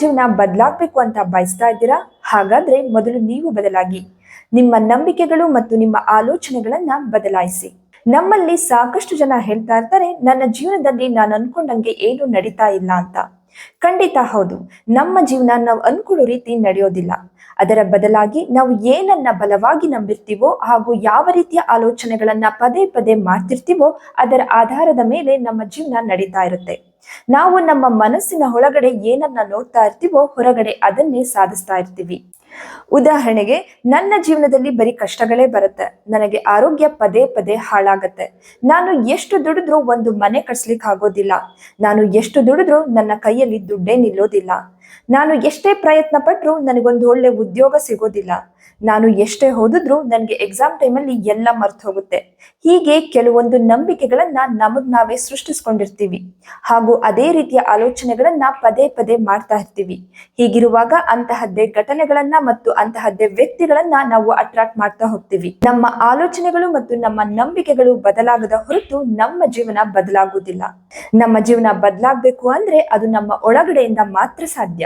ಜೀವನ ಬದಲಾಗಬೇಕು ಅಂತ ಬಯಸ್ತಾ ಇದ್ದೀರಾ? ಹಾಗಾದ್ರೆ ಮೊದಲು ನೀವು ಬದಲಾಗಿ. ನಿಮ್ಮ ನಂಬಿಕೆಗಳು ಮತ್ತು ನಿಮ್ಮ ಆಲೋಚನೆಗಳನ್ನ ಬದಲಾಯಿಸಿ. ನಮ್ಮಲ್ಲಿ ಸಾಕಷ್ಟು ಜನ ಹೇಳ್ತಾ ಇರ್ತಾರೆ, ನನ್ನ ಜೀವನದಲ್ಲಿ ನಾನು ಅನ್ಕೊಂಡಂಗೆ ಏನು ನಡೀತಾ ಇಲ್ಲ ಅಂತ. ಖಂಡಿತ ಹೌದು, ನಮ್ಮ ಜೀವನ ನಾವು ಅನ್ಕೊಳ್ಳೋ ರೀತಿ ನಡೆಯೋದಿಲ್ಲ. ಅದರ ಬದಲಾಗಿ ನಾವು ಏನನ್ನ ಬಲವಾಗಿ ನಂಬಿರ್ತೀವೋ ಹಾಗೂ ಯಾವ ರೀತಿಯ ಆಲೋಚನೆಗಳನ್ನ ಪದೇ ಪದೇ ಮಾಡ್ತಿರ್ತೀವೋ ಅದರ ಆಧಾರದ ಮೇಲೆ ನಮ್ಮ ಜೀವನ ನಡೀತಾ ಇರುತ್ತೆ. ನಾವು ನಮ್ಮ ಮನಸ್ಸಿನ ಒಳಗಡೆ ಏನನ್ನ ನೋಡ್ತಾ ಇರ್ತೀವೋ ಹೊರಗಡೆ ಅದನ್ನೇ ಸಾಧಿಸ್ತಾ ಇರ್ತೀವಿ. ಉದಾಹರಣೆಗೆ, ನನ್ನ ಜೀವನದಲ್ಲಿ ಬರೀ ಕಷ್ಟಗಳೇ ಬರುತ್ತೆ. ನನಗೆ ಆರೋಗ್ಯ ಪದೇ ಪದೇ ಹಾಳಾಗತ್ತೆ. ನಾನು ಎಷ್ಟು ದುಡಿದ್ರೂ ಒಂದು ಮನೆ ಕಟ್ಸ್ಲಿಕ್ಕೆ ಆಗೋದಿಲ್ಲ. ನಾನು ಎಷ್ಟು ದುಡಿದ್ರೂ ನನ್ನ ಕೈಯಲ್ಲಿ ದುಡ್ಡೇ ನಿಲ್ಲೋದಿಲ್ಲ. ನಾನು ಎಷ್ಟೇ ಪ್ರಯತ್ನ ಪಟ್ಟರೂ ನನಗೊಂದು ಒಳ್ಳೆ ಉದ್ಯೋಗ ಸಿಗೋದಿಲ್ಲ. ನಾನು ಎಷ್ಟೇ ಓದಿದ್ರೂ ನನಗೆ ಎಕ್ಸಾಮ್ ಟೈಮಲ್ಲಿ ಎಲ್ಲ ಮರ್ತು ಹೋಗುತ್ತೆ. ಹೀಗೆ ಕೆಲವೊಂದು ನಂಬಿಕೆಗಳನ್ನ ನಮಗ್ ನಾವೇ ಸೃಷ್ಟಿಸ್ಕೊಂಡಿರ್ತೀವಿ ಹಾಗೂ ಅದೇ ರೀತಿಯ ಆಲೋಚನೆಗಳನ್ನ ಪದೇ ಪದೇ ಮಾಡ್ತಾ ಇರ್ತೀವಿ. ಹೀಗಿರುವಾಗ ಅಂತಹದ್ದೇ ಘಟನೆಗಳನ್ನ ಮತ್ತು ಅಂತಹದ್ದೇ ವ್ಯಕ್ತಿಗಳನ್ನ ನಾವು ಅಟ್ರಾಕ್ಟ್ ಮಾಡ್ತಾ ಹೋಗ್ತೀವಿ. ನಮ್ಮ ಆಲೋಚನೆಗಳು ಮತ್ತು ನಮ್ಮ ನಂಬಿಕೆಗಳು ಬದಲಾಗದ ಹೊರತು ನಮ್ಮ ಜೀವನ ಬದಲಾಗುವುದಿಲ್ಲ. ನಮ್ಮ ಜೀವನ ಬದಲಾಗಬೇಕು ಅಂದ್ರೆ ಅದು ನಮ್ಮ ಒಳಗಡೆಯಿಂದ ಮಾತ್ರ ಸಾಧ್ಯ.